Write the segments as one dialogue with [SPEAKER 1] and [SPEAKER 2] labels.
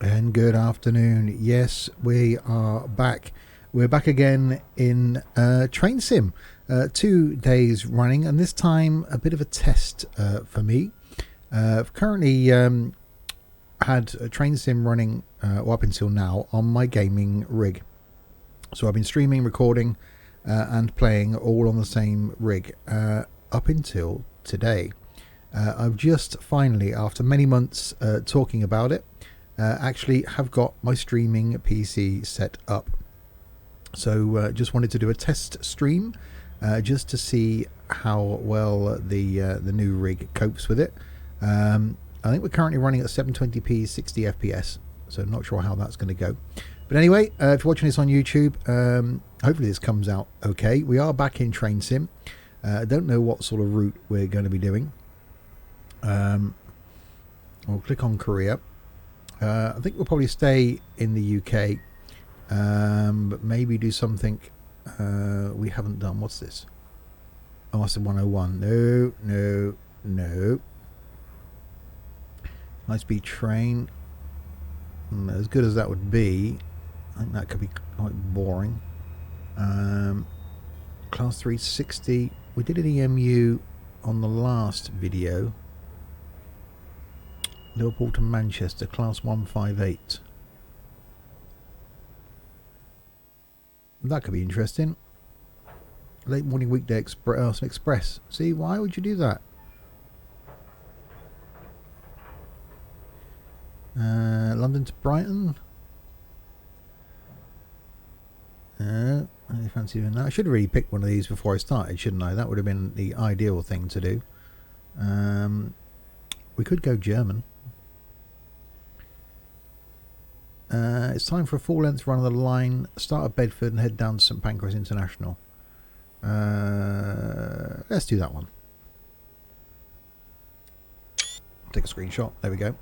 [SPEAKER 1] And good afternoon. Yes, we are back. We're back again in Train Sim. 2 days running, and this time a bit of a test for me. I've currently had a Train Sim running up until now on my gaming rig. So I've been streaming, recording, and playing all on the same rig up until today. I've just finally, after many months talking about it, actually have got my streaming PC set up. So just wanted to do a test stream just to see how well the new rig copes with it. I think we're currently running at 720p 60 fps, so not sure how that's going to go. But anyway, if you're watching this on YouTube, hopefully this comes out okay. We are back in Train Sim. I don't know what sort of route we're going to be doing. We'll click on Korea. I think we'll probably stay in the UK, but maybe do something we haven't done. What's this? Oh, that's the 101. No. High speed train. As good as that would be, I think that could be quite boring. Class 360. We did an EMU on the last video. Liverpool to Manchester, class 158. That could be interesting. Late morning weekday express. See, why would you do that? London to Brighton. I fancy doing that. I should have really picked one of these before I started, shouldn't I? That would have been the ideal thing to do. We could go German. It's time for a full-length run of the line. Start at Bedford and head down to St Pancras International. Let's do that one. Take a screenshot. There we go.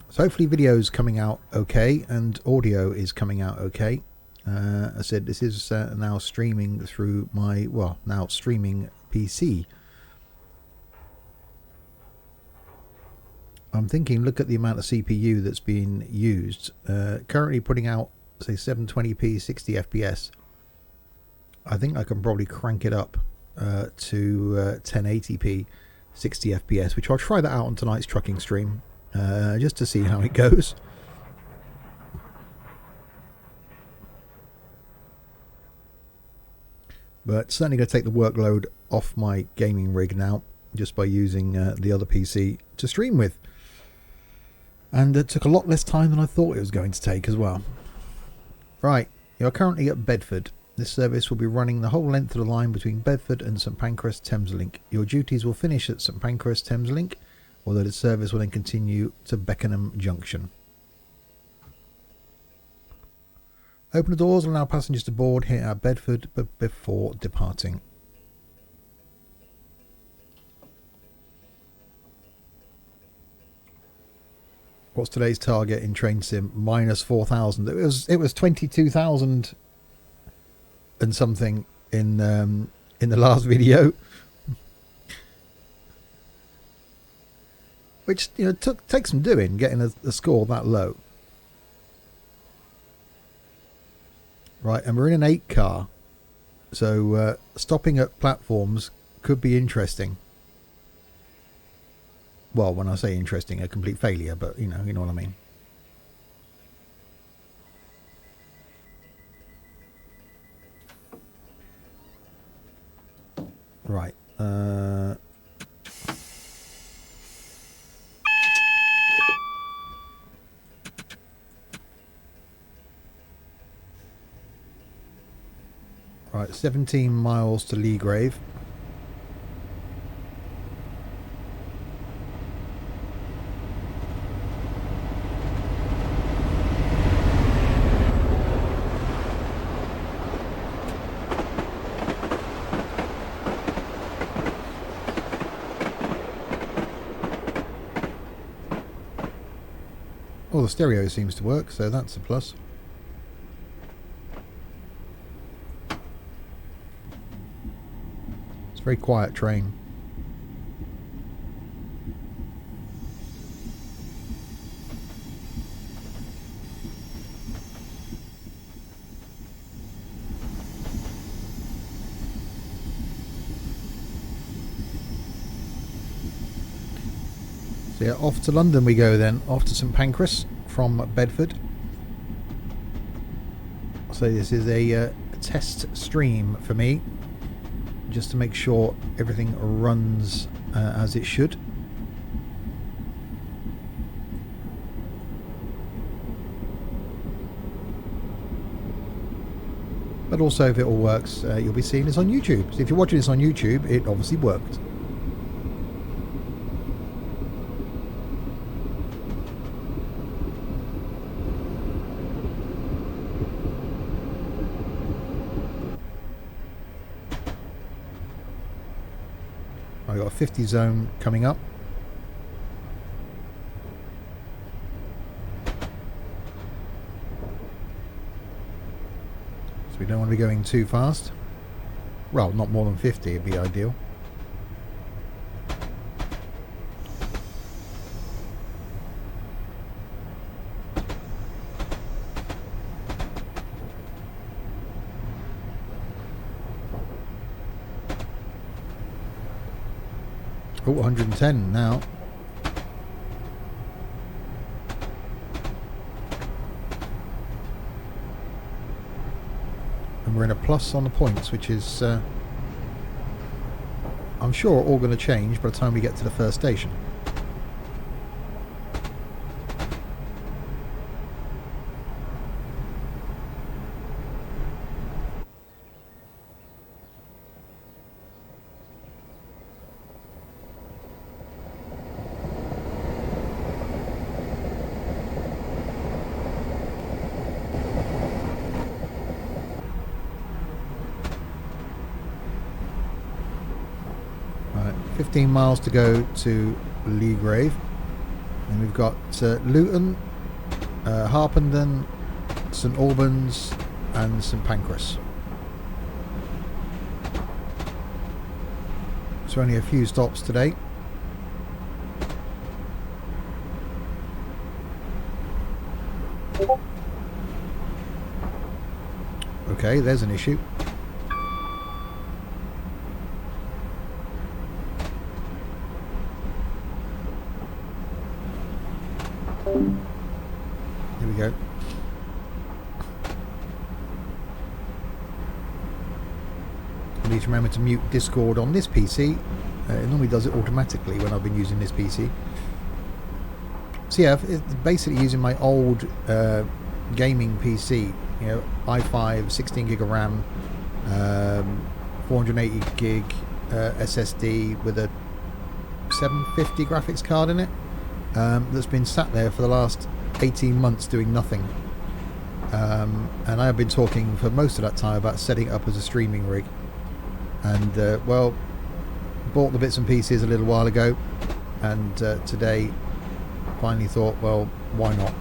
[SPEAKER 1] So hopefully video's coming out okay and audio is coming out okay. I said this is now streaming through my, now streaming PC. I'm thinking, look at the amount of CPU that's being used. Currently putting out, say, 720p 60 fps. I think I can probably crank it up to 1080p 60 fps, which I'll try that out on tonight's trucking stream, just to see how it goes. But certainly going to take the workload off my gaming rig now, just by using the other PC to stream with. And it took a lot less time than I thought it was going to take as well. Right, you're currently at Bedford. This service will be running the whole length of the line between Bedford and St Pancras Thameslink. Your duties will finish at St Pancras Thameslink, although the service will then continue to Beckenham Junction. Open the doors and allow passengers to board here at Bedford, but before departing. What's today's target in Train Sim? Minus 4,000. It was 22,000 and something in the last video, which takes some doing getting a score that low. Right, and we're in an 8 car, so stopping at platforms could be interesting. Well, when I say interesting, a complete failure, but you know what I mean. Right. Right, 17 miles to Leagrave. Well, the stereo seems to work, so that's a plus. It's a very quiet train. So yeah, off to London we go then, off to St Pancras from Bedford. So this is a test stream for me, just to make sure everything runs as it should. But also, if it all works, you'll be seeing this on YouTube. So if you're watching this on YouTube, it obviously worked. I've got a 50 zone coming up. So we don't want to be going too fast. Well, not more than 50 would be ideal. Oh, 110 now. And we're in a plus on the points, which is, I'm sure, all going to change by the time we get to the first station. Right, 15 miles to go to Leagrave, and we've got Luton, Harpenden, St Albans and St Pancras. So only a few stops today. Okay, there's an issue. Here we go. I need to remember to mute Discord on this PC. It normally does it automatically when I've been using this PC. So yeah, it's basically using my old gaming PC. You know, i5, 16 gig of RAM, 480 gig SSD with a 750 graphics card in it. That's been sat there for the last 18 months doing nothing. And I have been talking for most of that time about setting it up as a streaming rig. And well, bought the bits and pieces a little while ago, and today finally thought, well, why not?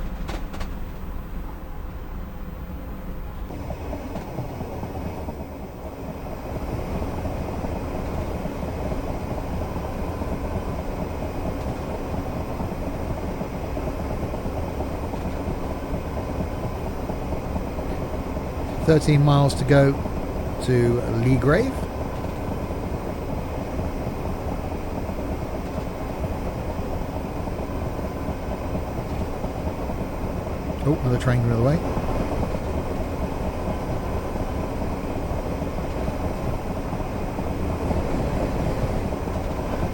[SPEAKER 1] "13 miles to go to Leagrave." Oh, another train going the other way.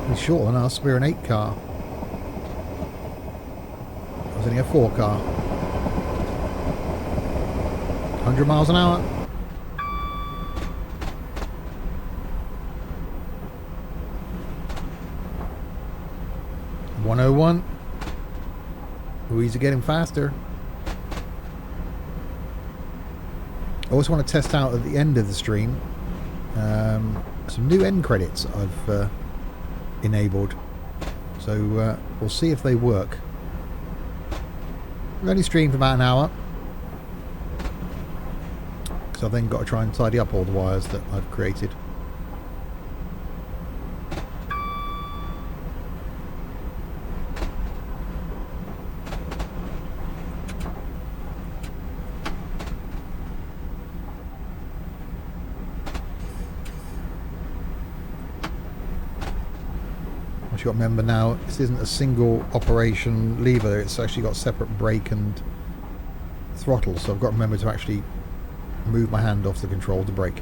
[SPEAKER 1] He's shorter than us. We're an 8 car. I was only a 4 car. 100 miles an hour. "101. Oh, he's getting faster. I always want to test out at the end of the stream some new end credits I've enabled. So we'll see if they work. We've only streamed for about an hour, because I've then got to try and tidy up all the wires that I've created. got to remember now, this isn't a single operation lever, it's actually got separate brake and throttle, so I've got to remember to actually move my hand off the control to brake.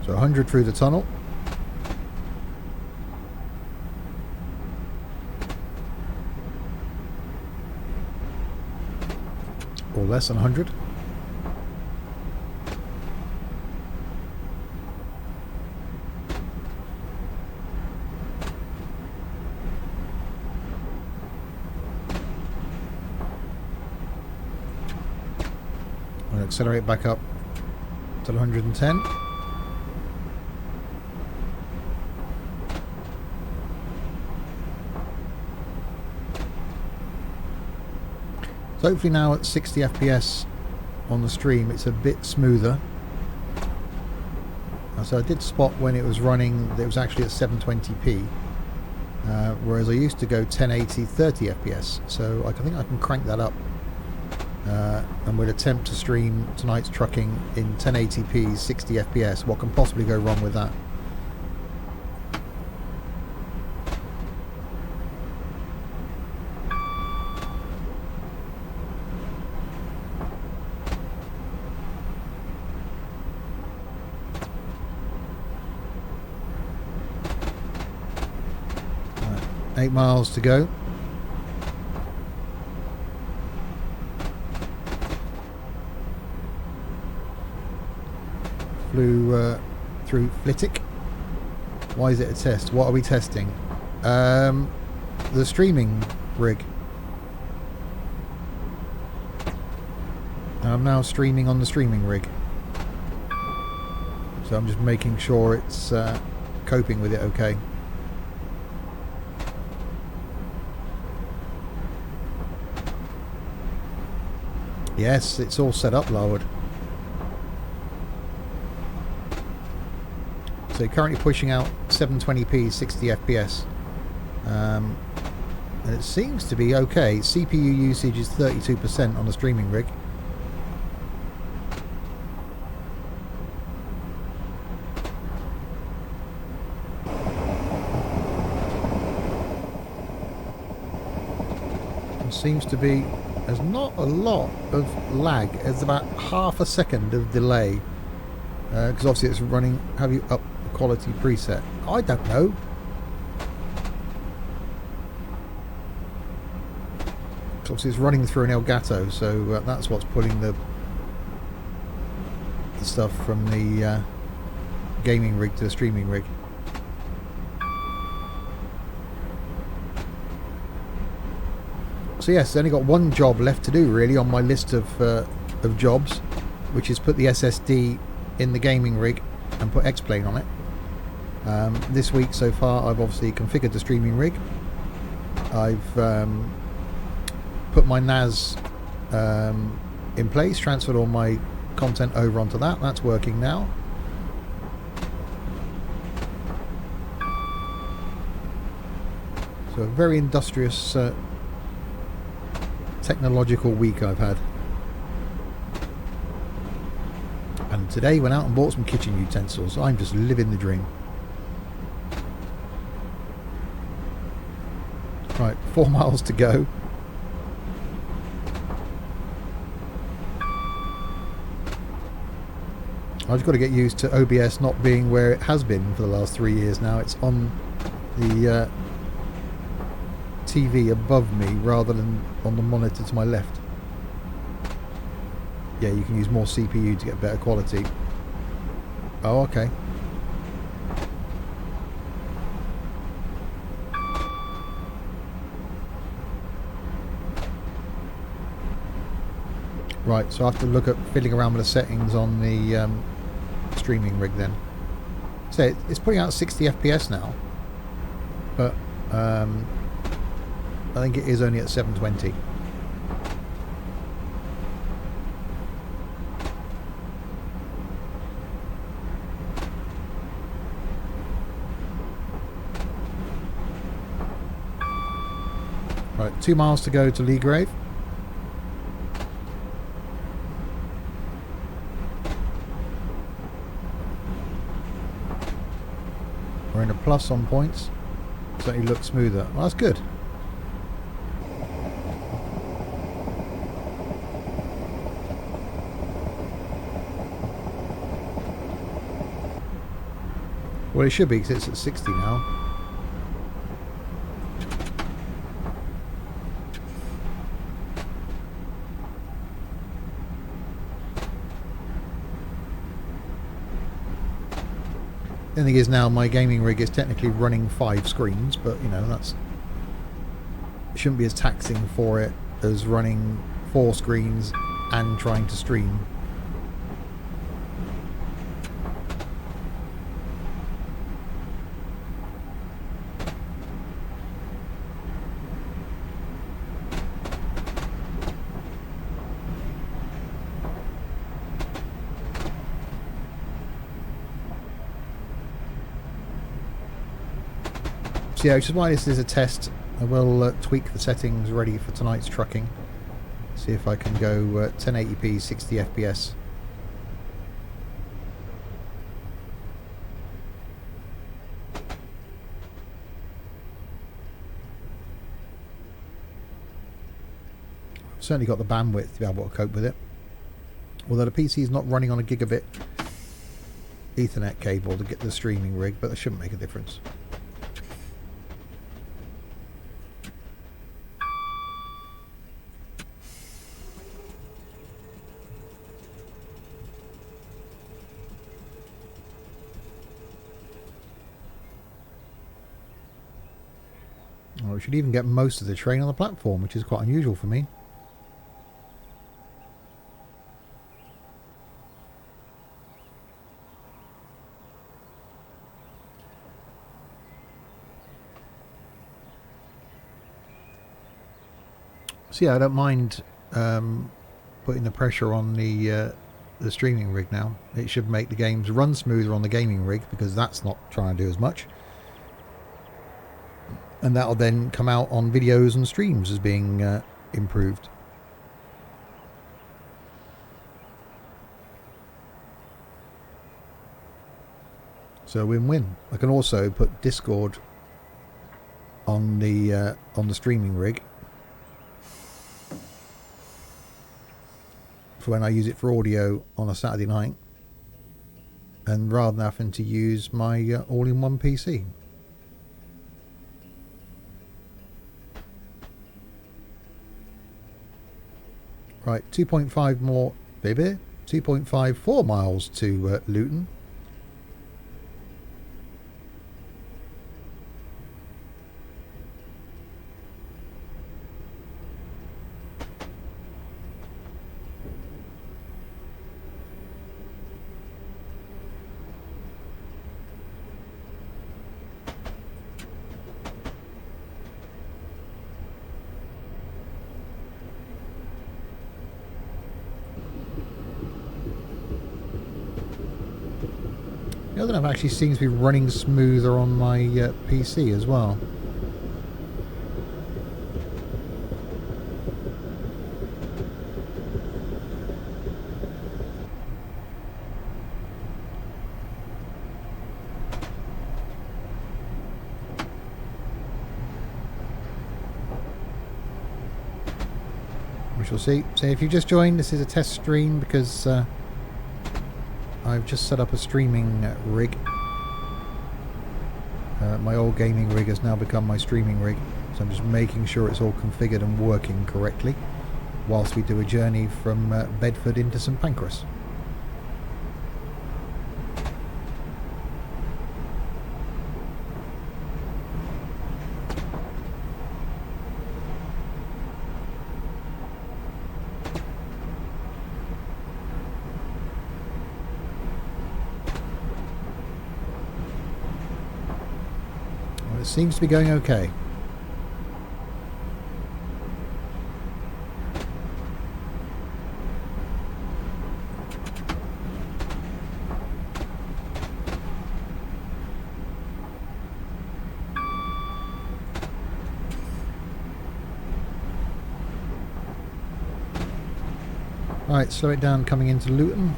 [SPEAKER 1] So 100 through the tunnel. Or less than 100. I'm going to accelerate back up to 110. So hopefully now at 60 FPS on the stream it's a bit smoother. So I did spot when it was running that it was actually at 720p, whereas I used to go 1080 30 FPS, so I think I can crank that up, and we'll attempt to stream tonight's trucking in 1080p 60 FPS. What can possibly go wrong with that? Right, 8 miles to go. Flew through Flitwick. Why is it a test? What are we testing? The streaming rig. I'm now streaming on the streaming rig, so I'm just making sure it's coping with it okay. Yes, it's all set up, Larwood. So you're currently pushing out 720p 60 FPS, and it seems to be okay. CPU usage is 32% on the streaming rig. It seems to be, there's not a lot of lag. There's about half a second of delay, because obviously it's running. Have you up the quality preset? I don't know. Obviously it's running through an Elgato, so that's what's pulling the stuff from the gaming rig to the streaming rig. So yes, only got one job left to do really on my list of jobs, which is put the SSD in the gaming rig and put X-Plane on it. This week so far I've obviously configured the streaming rig. I've put my NAS in place, transferred all my content over onto that. That's working now. So a very industrious technological week I've had. And today went out and bought some kitchen utensils. I'm just living the dream. Right, 4 miles to go. I've got to get used to OBS not being where it has been for the last 3 years now. It's on the TV above me rather than on the monitor to my left. Yeah, you can use more CPU to get better quality. Oh, okay. Right, so I have to look at fiddling around with the settings on the streaming rig then. So it's putting out 60 FPS now, but I think it is only at 720. Right, 2 miles to go to Leagrave. We're in a plus on points. Certainly looks smoother. Well, that's good. Well, it should be because it's at 60 now. The thing is now my gaming rig is technically running 5 screens, but you know, that's shouldn't be as taxing for it as running 4 screens and trying to stream. So yeah, which is why this is a test. I will tweak the settings ready for tonight's trucking. See if I can go 1080p 60 FPS. I've certainly got the bandwidth to be able to cope with it. Although the PC is not running on a gigabit Ethernet cable to get the streaming rig, but that shouldn't make a difference. Well, we should even get most of the train on the platform, which is quite unusual for me. So yeah, I don't mind putting the pressure on the streaming rig now. It should make the games run smoother on the gaming rig because that's not trying to do as much. And that'll then come out on videos and streams as being improved. So win-win. I can also put Discord on the streaming rig for when I use it for audio on a Saturday night, and rather than having to use my all-in-one PC. Right, 2.5 more, baby. 2.54 miles to Luton. The other one actually seems to be running smoother on my PC as well. We shall see. So if you just joined, this is a test stream because I've just set up a streaming rig. My old gaming rig has now become my streaming rig, so I'm just making sure it's all configured and working correctly whilst we do a journey from Bedford into St Pancras. Seems to be going okay. Right, slow it down coming into Luton.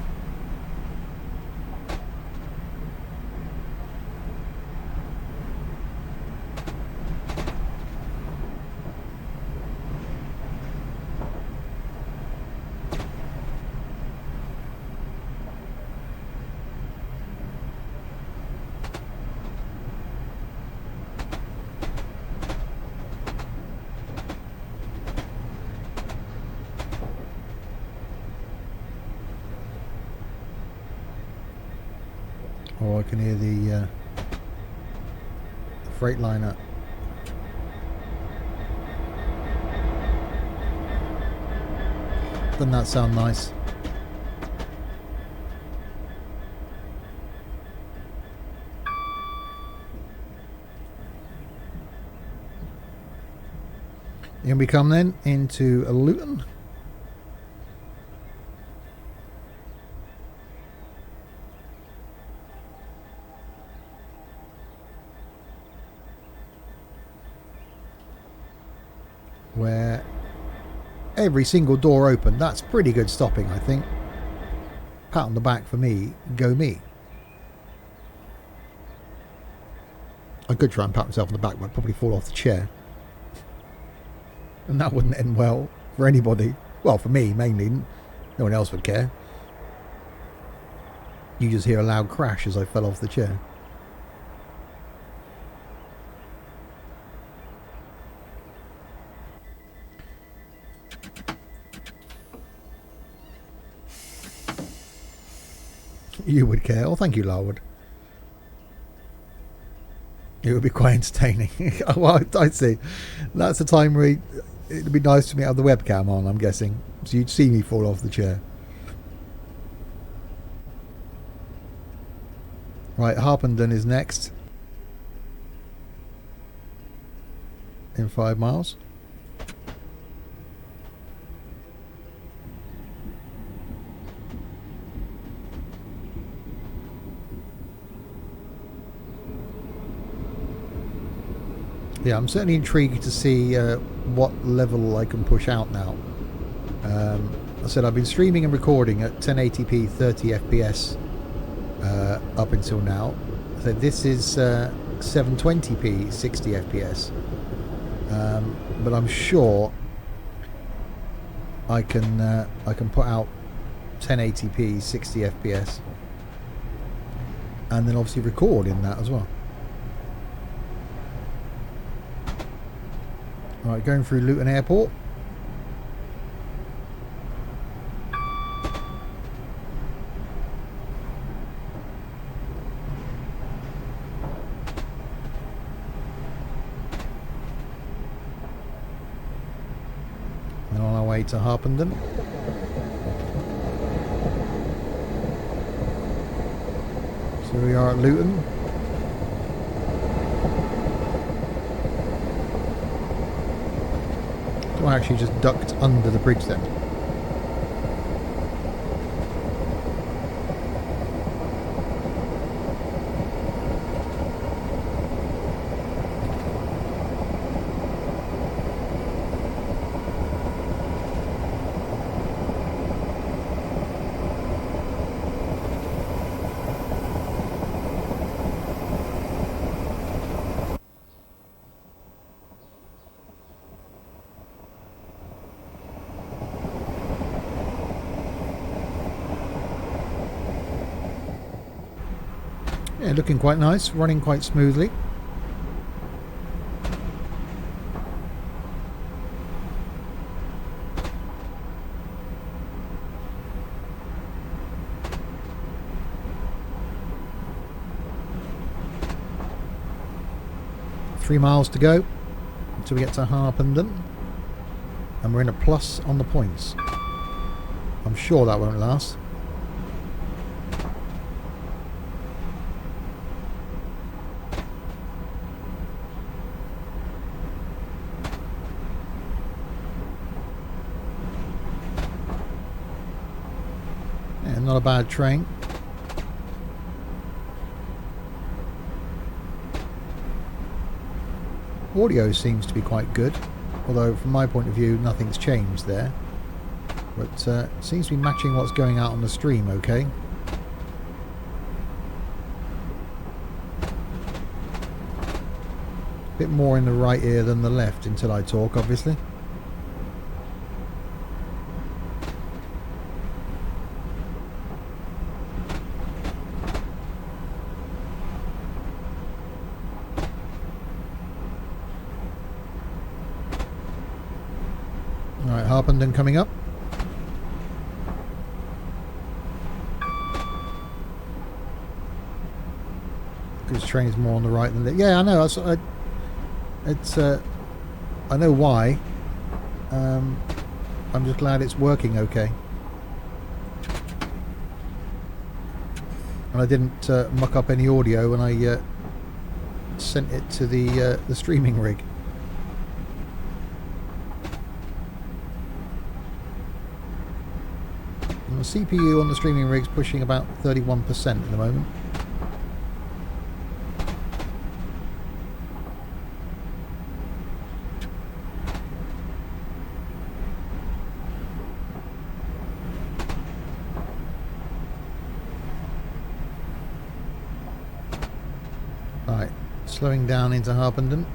[SPEAKER 1] Oh, I can hear the freight liner. Doesn't that sound nice? Here we come then into Luton. Where every single door open. That's pretty good stopping, I think. Pat on the back for me. Go me. I could try and pat myself on the back, but I'd probably fall off the chair. And that wouldn't end well for anybody. Well, for me, mainly. No one else would care. You just hear a loud crash as I fell off the chair. You would care. Oh, thank you, Larwood. It would be quite entertaining. Well, I see. That's the time where it'd be nice for me to have the webcam on, I'm guessing. So you'd see me fall off the chair. Right, Harpenden is next. In 5 miles. Yeah, I'm certainly intrigued to see what level I can push out now. I said I've been streaming and recording at 1080p 30 FPS up until now. So this is 720p 60 FPS. But I'm sure I can put out 1080p 60 FPS and then obviously record in that as well. Right, going through Luton Airport. And on our way to Harpenden. So we are at Luton. I actually just ducked under the bridge then. Yeah, looking quite nice, running quite smoothly. Three miles to go until we get to Harpenden, and we're in a plus on the points. I'm sure that won't last. Yeah, not a bad train. Audio seems to be quite good, although from my point of view nothing's changed there. But seems to be matching what's going out on the stream, okay? Bit more in the right ear than the left until I talk, obviously. Alright, Harpenden coming up. Because train's more on the right than the... Yeah, I know. I know why. I'm just glad it's working okay. And I didn't muck up any audio when I sent it to the streaming rig. And the CPU on the streaming rig's pushing about 31% at the moment. Right, slowing down into Harpenden.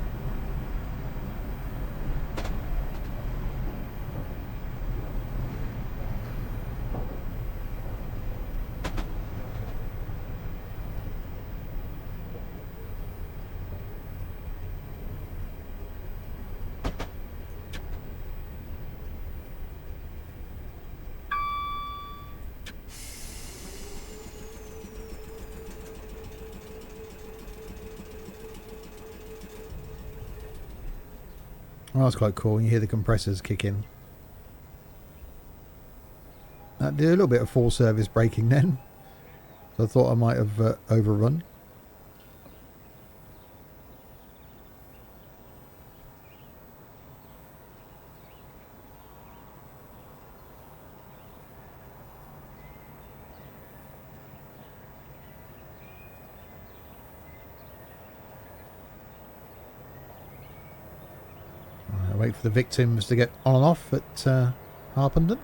[SPEAKER 1] Oh, that's quite cool. You hear the compressors kick in. That did a little bit of full service braking then. So I thought I might have overrun. Wait for the victims to get on and off at Harpenden.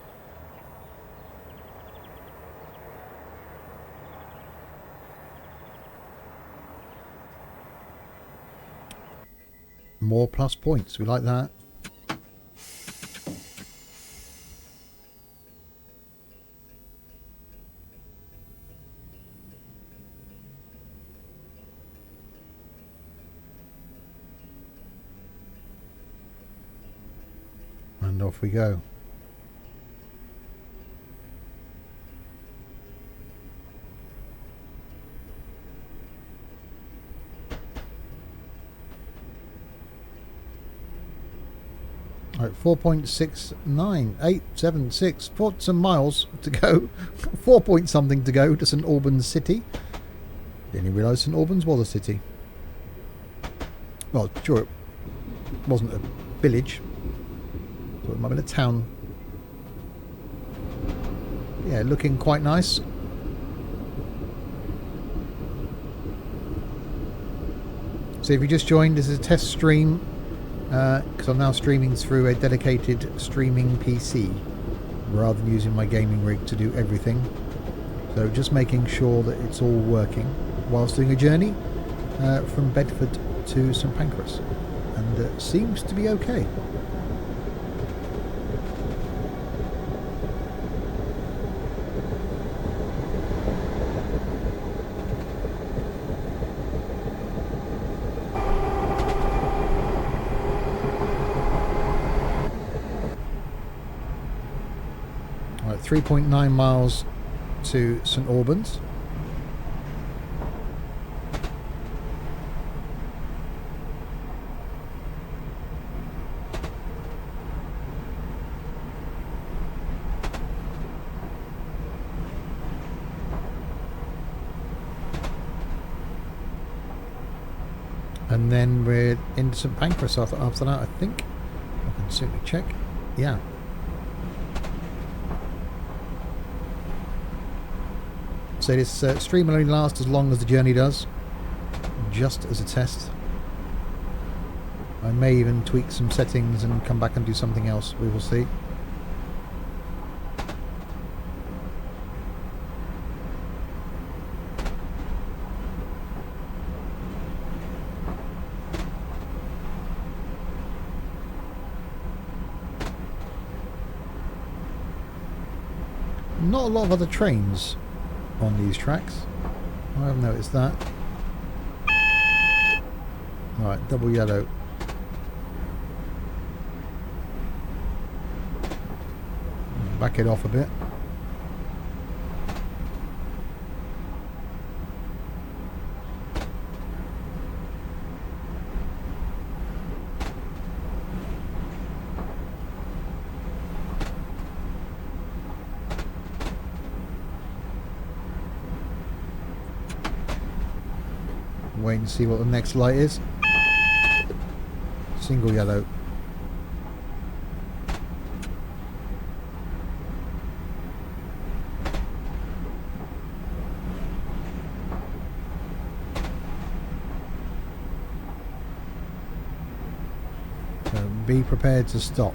[SPEAKER 1] More plus points. We like that. And off we go. Right, 4.69876. Some miles to go. 4 point something to go to St Albans City. Didn't even realise St Albans was a city. Well, sure it wasn't a village. So it might have been a town. Yeah, looking quite nice. So if you just joined, this is a test stream. Because I'm now streaming through a dedicated streaming PC rather than using my gaming rig to do everything. So just making sure that it's all working whilst doing a journey from Bedford to St Pancras, and it seems to be okay. Right, 3.9 miles to St Albans. And then we're into St Pancras after that, I think. I can certainly check. Yeah. So this stream will only last as long as the journey does, just as a test. I may even tweak some settings and come back and do something else. We will see. Not a lot of other trains on these tracks. I have noticed that. Alright, double yellow. Back it off a bit. Wait and see what the next light is. Single yellow. So be prepared to stop.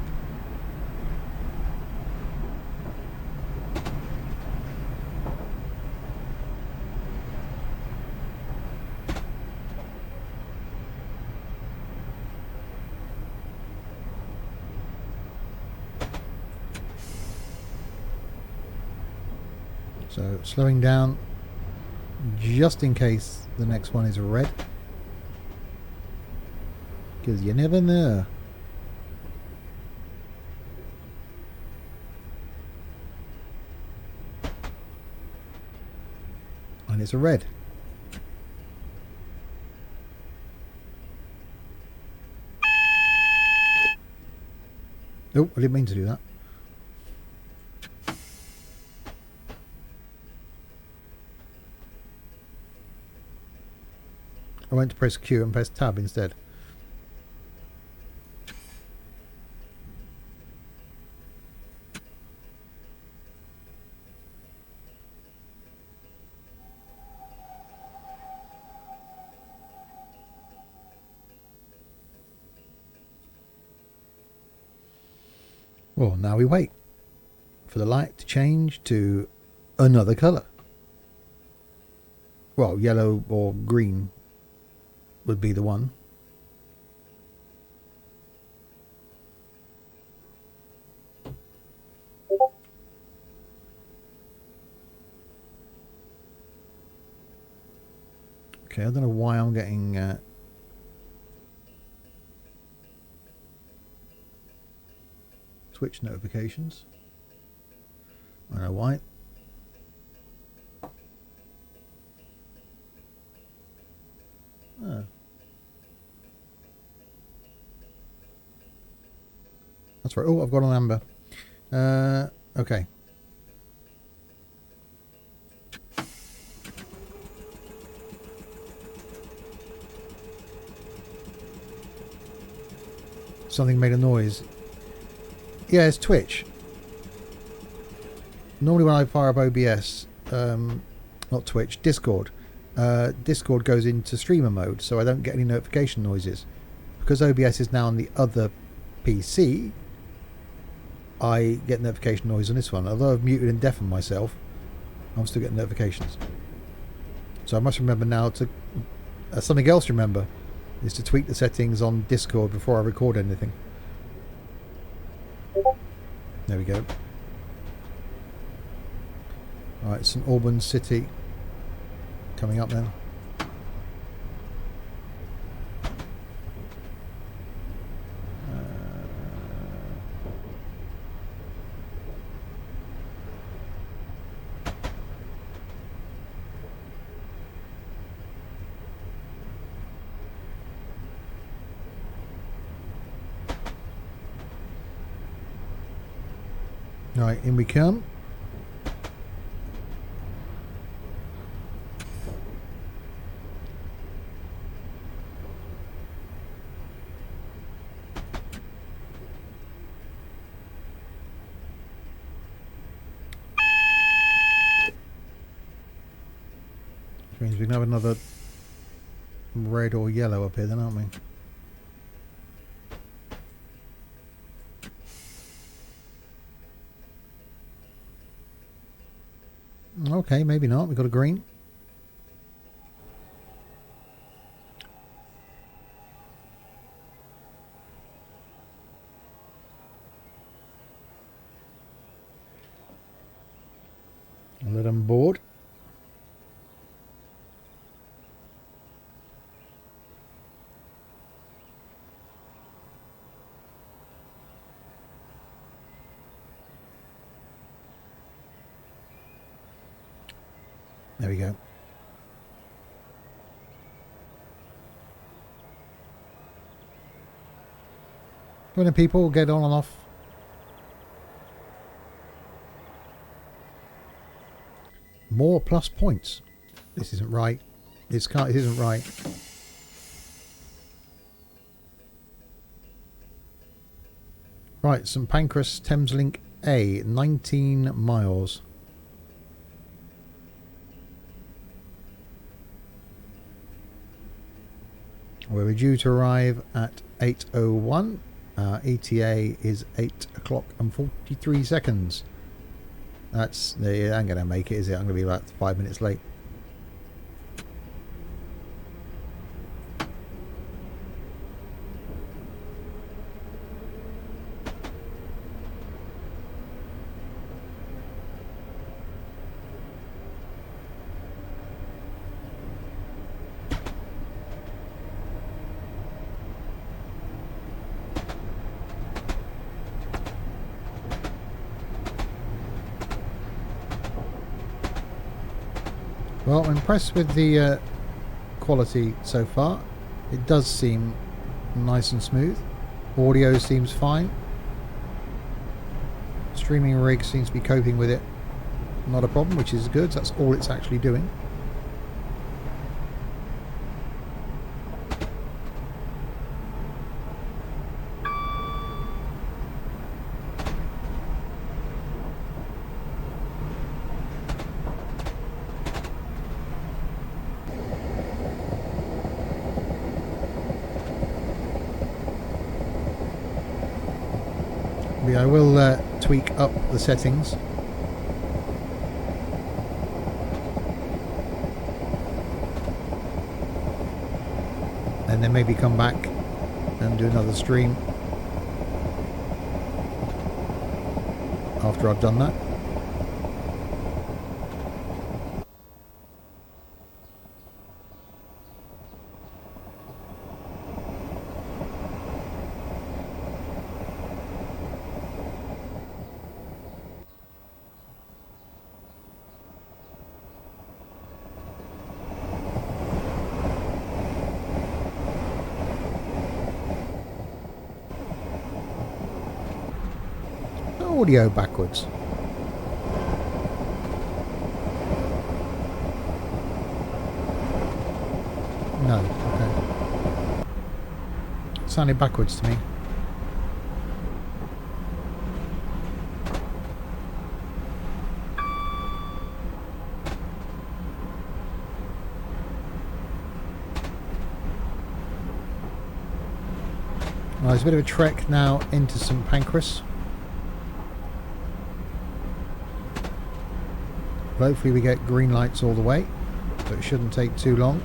[SPEAKER 1] So slowing down just in case the next one is red, because you never know. And it's a red. Oh, I didn't mean to do that. I went to press Q and press tab instead. Well, now we wait for the light to change to another colour. Well, yellow or green would be the one. Okay, I don't know why I'm getting Twitch notifications. I don't know why. Oh. That's right. Oh, I've got an amber. Okay. Something made a noise. Yeah, it's Twitch. Normally when I fire up OBS, not Twitch, Discord. Discord goes into streamer mode, so I don't get any notification noises. Because OBS is now on the other PC, I get notification noise on this one. Although I've muted and deafened myself, I'm still getting notifications. So I must remember now to... something else to remember is to tweak the settings on Discord before I record anything. There we go. Alright, St Albans City coming up then. Right, in we come. Which means we can have another red or yellow up here then, aren't we? Okay, maybe not. We've got a green. Get on board. There we go. When the people get on and off. More plus points. This isn't right. This isn't right. Right, St Pancras Thameslink A, 19 miles. We're due to arrive at 8:01. ETA is 8 o'clock and 43 seconds. That's the. I'm going to make it, is it? I'm going to be about 5 minutes late. Well, I'm impressed with the quality so far. It does seem nice and smooth. Audio seems fine. Streaming rig seems to be coping with it. Not a problem, which is good. That's all it's actually doing. I will tweak up the settings. And then maybe come back and do another stream after I've done that. Audio backwards. No, okay. Sounded backwards to me. Well, there's a bit of a trek now into St Pancras. Hopefully we get green lights all the way, so it shouldn't take too long.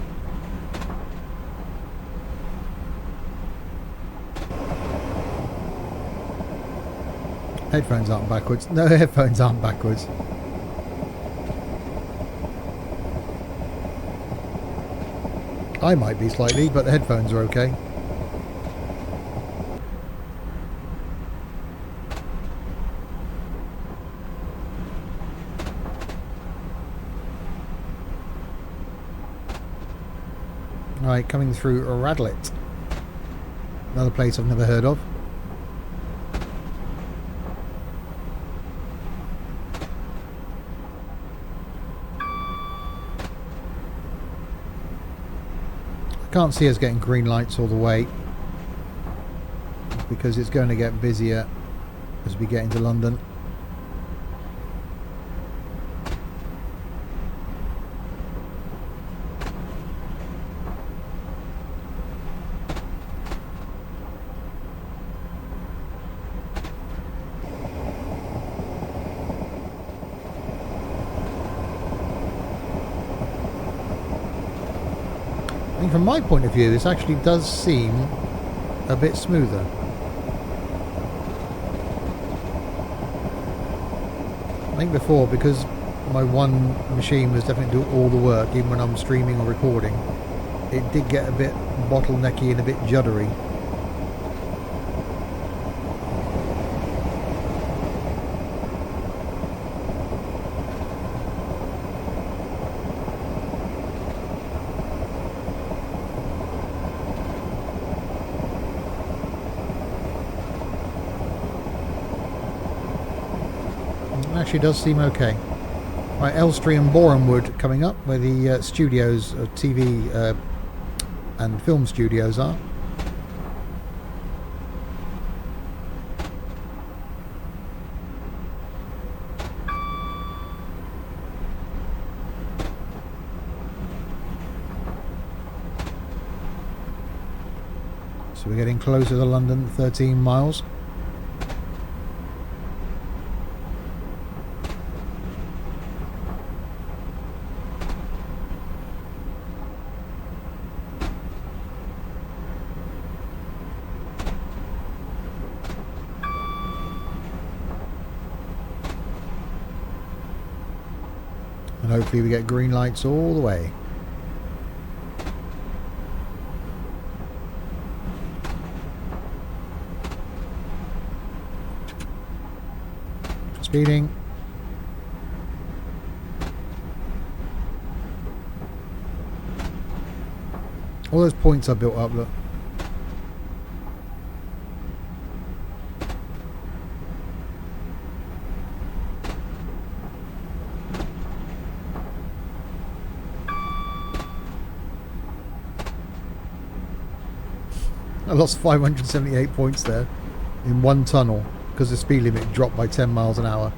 [SPEAKER 1] Headphones aren't backwards. No, headphones aren't backwards. I might be slightly, but the headphones are okay. Right, coming through Radlett, another place I've never heard of. I can't see us getting green lights all the way because it's going to get busier as we get into London. From my point of view, this actually does seem a bit smoother. I think before, because my one machine was definitely doing all the work, even when I'm streaming or recording. It did get a bit bottlenecky and a bit juddery. Actually does seem okay. Right, Elstree and Borehamwood coming up, where the studios, TV and film studios are. So we're getting closer to London, 13 miles. And hopefully we get green lights all the way. Speeding. All those points I built up, look. I lost 578 points there in one tunnel because the speed limit dropped by 10 miles an hour.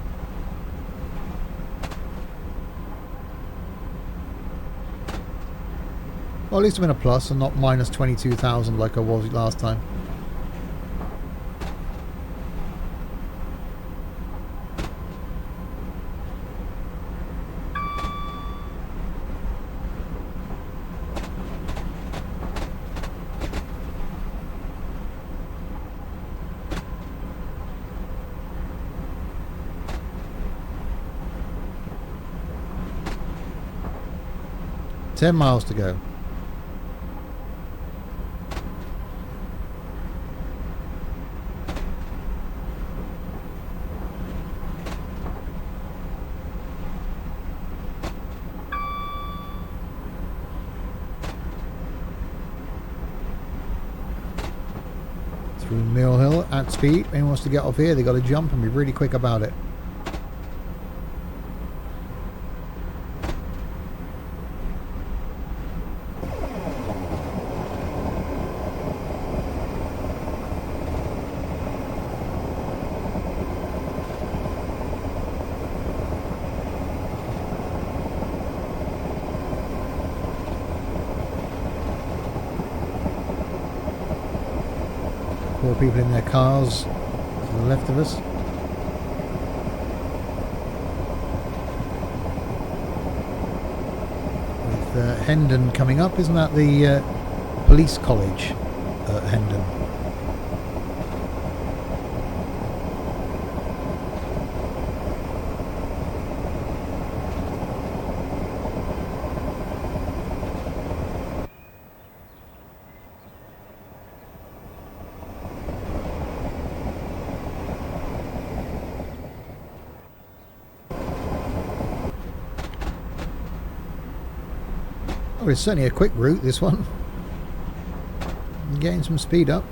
[SPEAKER 1] Well, at least I'm in a plus and not minus 22,000 like I was last time. Ten miles to go. Through Mill Hill at speed. Anyone wants to get off here, they got to jump and be really quick about it. More people in their cars to the left of us. With Hendon coming up, isn't that the police college at Hendon? Oh, it's certainly a quick route, this one. Getting some speed up.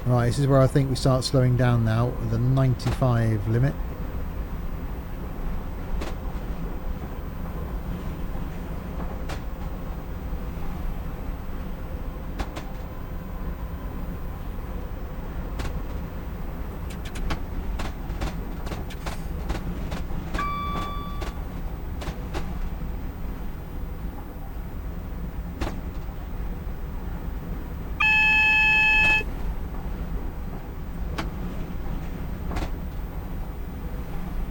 [SPEAKER 1] Right, this is where I think we start slowing down now, the 95 limit.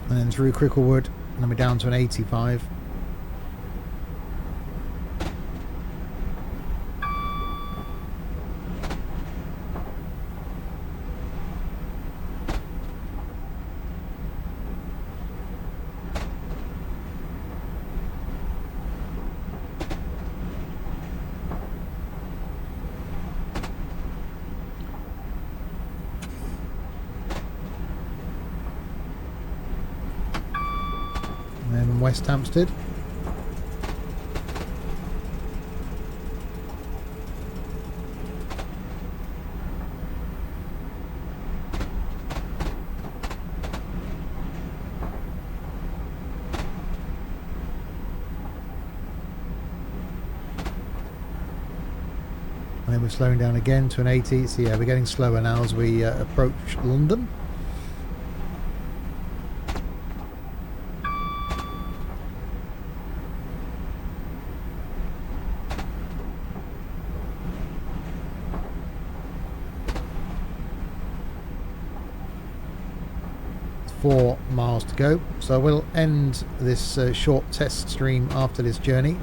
[SPEAKER 1] And then through Cricklewood, and then we're down to an 85. and then West Hampstead. And then we're slowing down again to an 80. So yeah, we're getting slower now as we approach London. It's 4 miles to go. So we'll end this short test stream after this journey.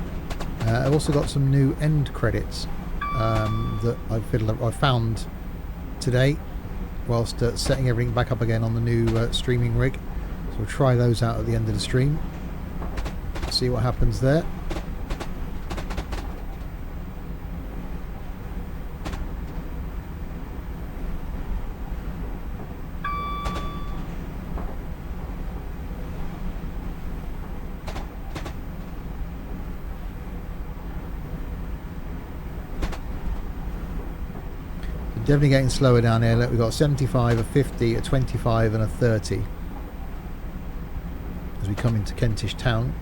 [SPEAKER 1] I've also got some new end credits that I found today whilst setting everything back up again on the new streaming rig. So we'll try those out at the end of the stream, see what happens there. Definitely getting slower down here. Look, we've got 75, a 50, a 25 and a 30 as we come into Kentish Town.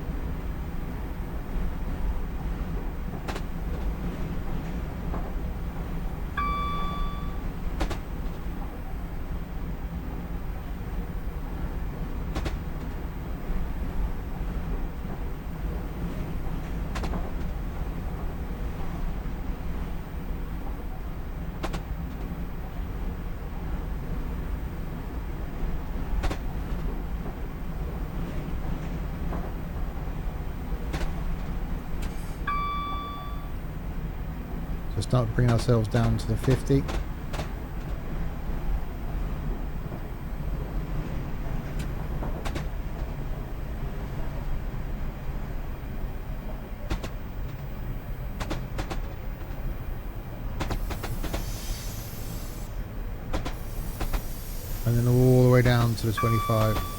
[SPEAKER 1] So start bringing ourselves down to the 50. And then all the way down to the 25.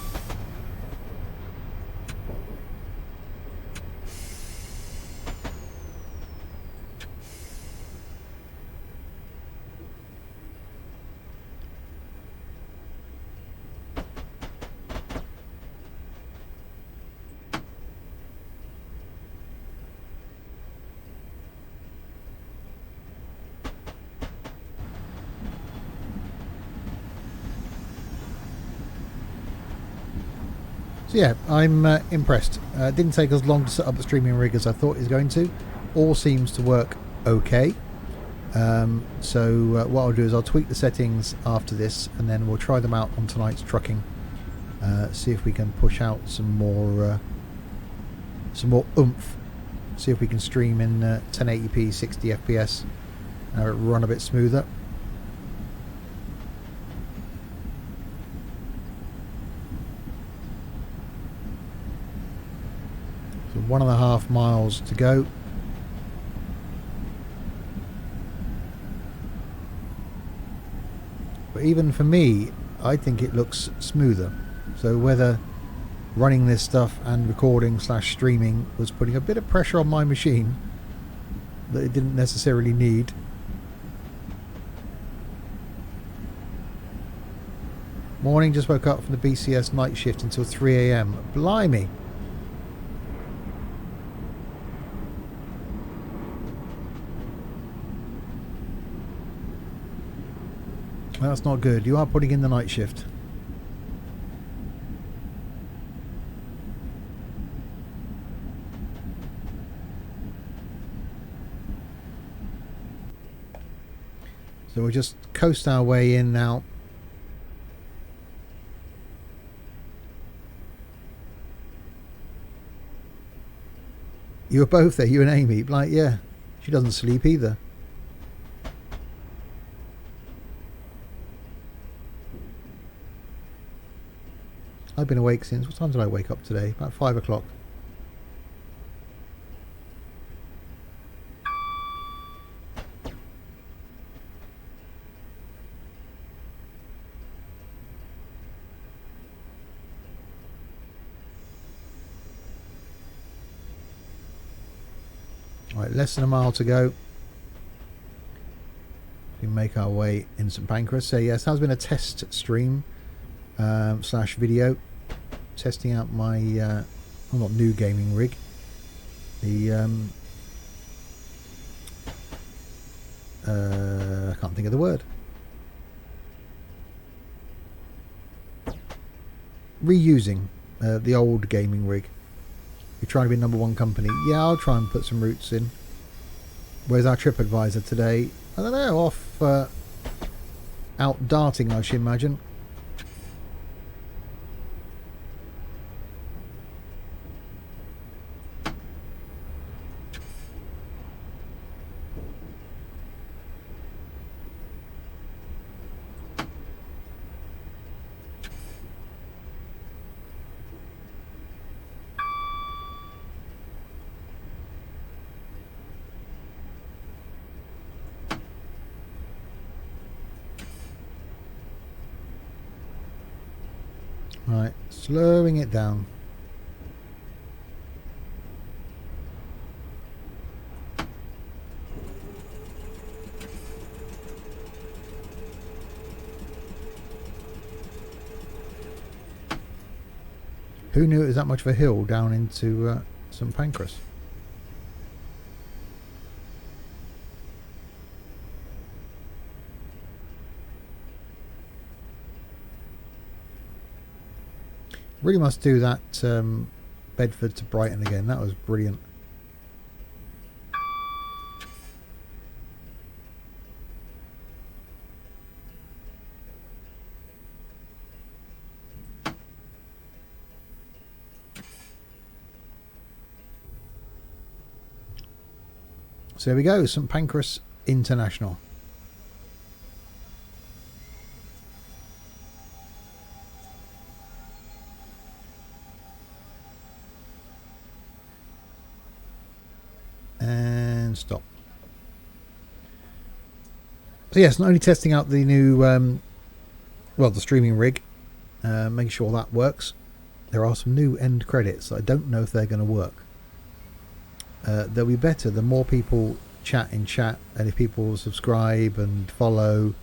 [SPEAKER 1] So yeah, I'm impressed. It didn't take as long to set up the streaming rig as I thought it was going to. All seems to work okay. So what I'll do is I'll tweak the settings after this, and then we'll try them out on tonight's trucking. See if we can push out some more oomph. See if we can stream in 1080p 60 FPS and have it run a bit smoother. So 1.5 miles to go. But even for me, I think it looks smoother. So whether running this stuff and recording / streaming was putting a bit of pressure on my machine that it didn't necessarily need. Morning, just woke up from the BCS night shift until 3 AM. Blimey. That's not good. You are putting in the night shift. So we'll just coast our way in now. You were both there, you and Amy. Like, yeah, she doesn't sleep either. I've been awake since, what time did I wake up today? About 5 o'clock. Right, less than a mile to go. We make our way in St Pancras. So yes, has been a test stream slash video, testing out my well, not new gaming rig, the I can't think of the word. Reusing the old gaming rig. You're trying to be #1 company. Yeah, I'll try and put some roots in. Where's our trip advisor today? I don't know, off out darting, I should imagine. Right, slowing it down. Who knew it was that much of a hill down into St Pancras? Really must do that Bedford to Brighton again. That was brilliant. So there we go, St Pancras International. And stop. So yes, not only testing out the new well, the streaming rig, making sure that works. There are some new end credits. I don't know if they're going to work. They'll be better the more people chat in chat, and if people subscribe and follow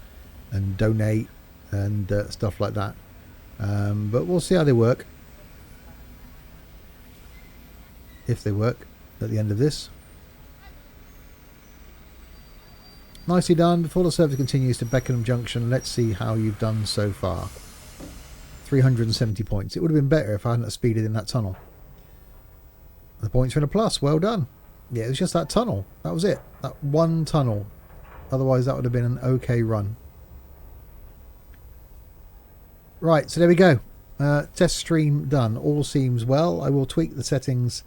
[SPEAKER 1] and donate and stuff like that. But we'll see how they work, if they work at the end of this. Nicely done. Before the service continues to Beckenham Junction, let's see how you've done so far. 370 points. It would have been better if I hadn't speeded in that tunnel. The points are in a plus. Well done. Yeah, it was just that tunnel. That was it. That one tunnel. Otherwise, that would have been an okay run. Right, so there we go. Test stream done. All seems well. I will tweak the settings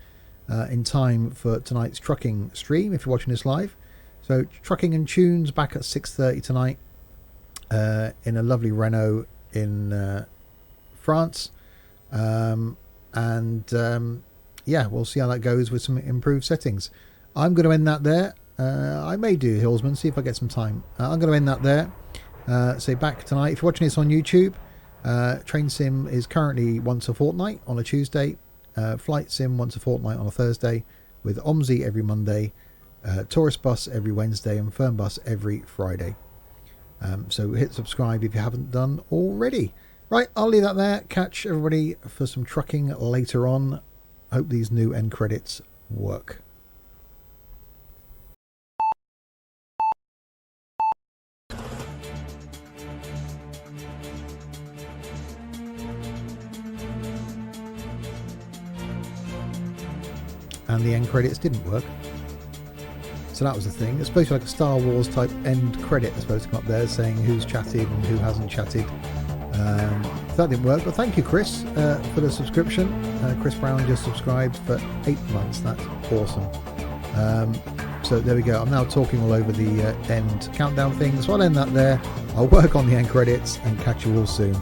[SPEAKER 1] in time for tonight's trucking stream if you're watching this live. So trucking and tunes back at 6:30 tonight in a lovely Renault in France. Yeah, we'll see how that goes with some improved settings. I'm going to end that there. I may do Hillsman, see if I get some time. I'm going to end that there. So back tonight. If you're watching this on YouTube, Train Sim is currently once a fortnight on a Tuesday. Flight Sim once a fortnight on a Thursday, with OMSI every Monday, Tourist Bus every Wednesday, and Firm Bus every Friday. So hit subscribe if you haven't done already. Right, I'll leave that there. Catch everybody for some trucking later on. Hope these new end credits work. And the end credits didn't work. So that was the thing. It's supposed to be like a Star Wars type end credit. It's supposed to come up there saying who's chatted and who hasn't chatted. That didn't work, but thank you, Chris, for the subscription. Chris Brown just subscribed for 8 months. That's awesome. So there we go. I'm now talking all over the end countdown thing, so I'll end that there. I'll work on the end credits and catch you all soon.